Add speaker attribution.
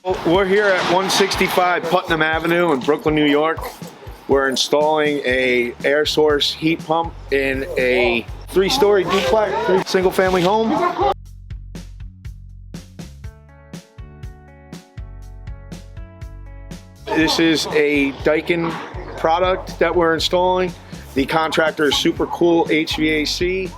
Speaker 1: We're here at 165 Putnam Avenue in Brooklyn, New York. We're installing a air source heat pump in a 3-story duplex, single-family home. This is a Daikin product that we're installing. The contractor is Super Cool HVAC.